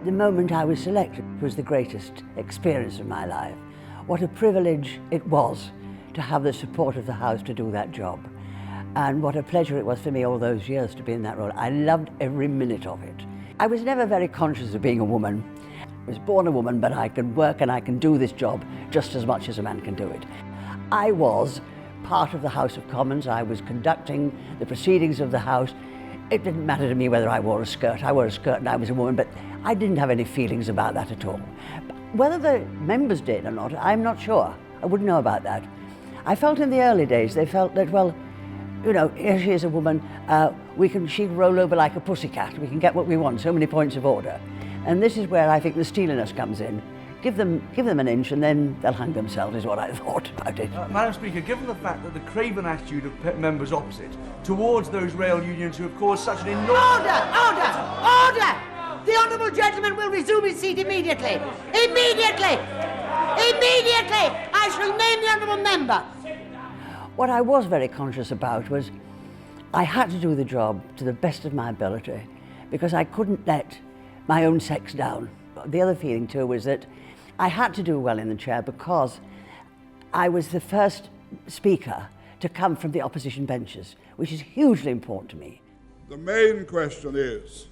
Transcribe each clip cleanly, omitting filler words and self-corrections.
The moment I was selected was the greatest experience of my life. What a privilege it was to have the support of the House to do that job. And what a pleasure it was for me all those years to be in that role. I loved every minute of it. I was never very conscious of being a woman. I was born a woman, but I can work and I can do this job just as much as a man can do it. I was part of the House of Commons. I was conducting the proceedings of the House. It didn't matter to me whether I wore a skirt. I wore a skirt and I was a woman, but I didn't have any feelings about that at all. Whether the members did or not, I'm not sure. I wouldn't know about that. I felt in the early days, they felt that, well, you know, here she is a woman, she can roll over like a pussycat. We can get what we want, so many points of order. And this is where I think the steeliness comes in. Give them an inch and then they'll hang themselves, is what I thought about it. Madam Speaker, given the fact that the craven attitude of members opposite towards those rail unions who have caused such an enormous... Order! The honourable gentleman will resume his seat immediately. Immediately! I shall name the honourable member. What I was very conscious about was I had to do the job to the best of my ability because I couldn't let my own sex down. The other feeling too was that I had to do well in the chair because I was the first speaker to come from the opposition benches, which is hugely important to me. The main question is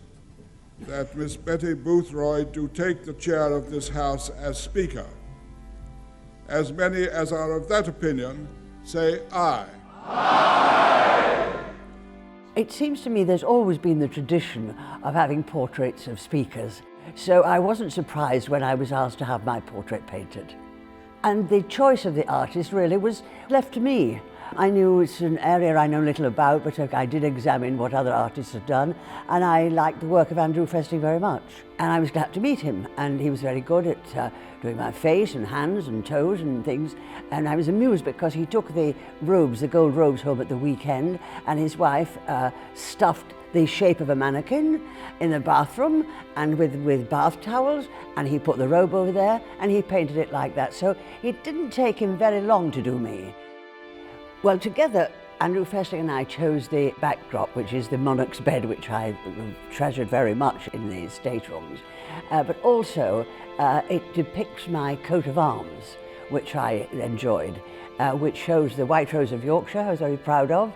that Miss Betty Boothroyd do take the chair of this House as Speaker. As many as are of that opinion say aye. Aye. It seems to me there's always been the tradition of having portraits of speakers. So I wasn't surprised when I was asked to have my portrait painted. And the choice of the artist really was left to me. I knew it's an area I know little about, but I did examine what other artists had done, and I liked the work of Andrew Festing very much. And I was glad to meet him, and he was very good at doing my face and hands and toes and things. And I was amused because he took the robes, the gold robes, home at the weekend, and his wife stuffed the shape of a mannequin in the bathroom and with bath towels, and he put the robe over there and he painted it like that. So it didn't take him very long to do me. Well, together, Andrew Festing and I chose the backdrop, which is the monarch's bed, which I treasured very much in the staterooms. But also, it depicts my coat of arms, which I enjoyed, which shows the White Rose of Yorkshire, I was very proud of,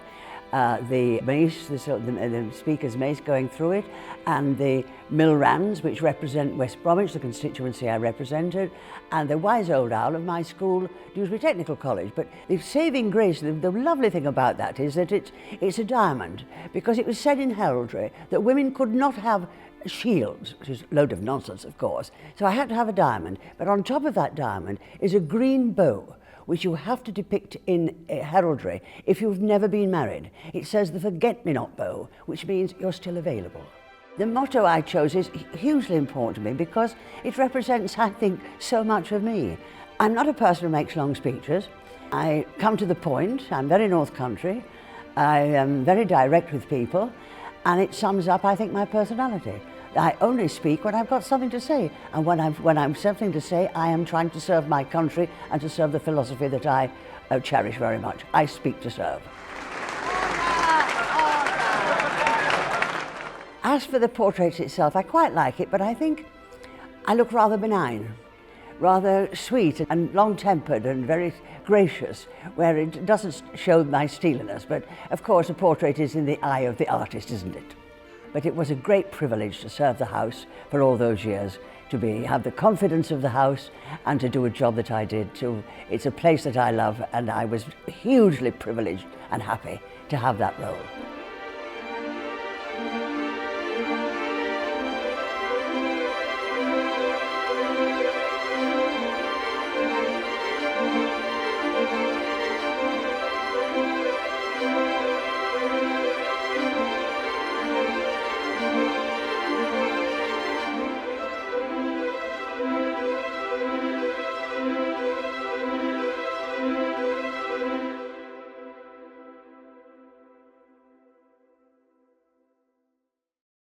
the mace, the Speaker's mace going through it, and the mill rands, which represent West Bromwich, the constituency I represented, and the wise old owl of my school, Dewsbury Technical College. But the saving grace, the lovely thing about that is that it's a diamond, because it was said in heraldry that women could not have shields, which is a load of nonsense, of course. So I had to have a diamond, but on top of that diamond is a green bow, which you have to depict in heraldry if you've never been married. It says the forget-me-not bow, which means you're still available. The motto I chose is hugely important to me because it represents, I think, so much of me. I'm not a person who makes long speeches. I come to the point. I'm very North Country. I am very direct with people, and it sums up, I think, my personality. I only speak when I've got something to say, and when I've something to say, I am trying to serve my country and to serve the philosophy that I cherish very much. I speak to serve. As for the portrait itself, I quite like it, but I think I look rather benign, rather sweet and long-tempered and very gracious, where it doesn't show my steeliness. But of course, a portrait is in the eye of the artist, isn't it? But it was a great privilege to serve the House for all those years, to have the confidence of the House and to do a job that I did. It's a place that I love, and I was hugely privileged and happy to have that role.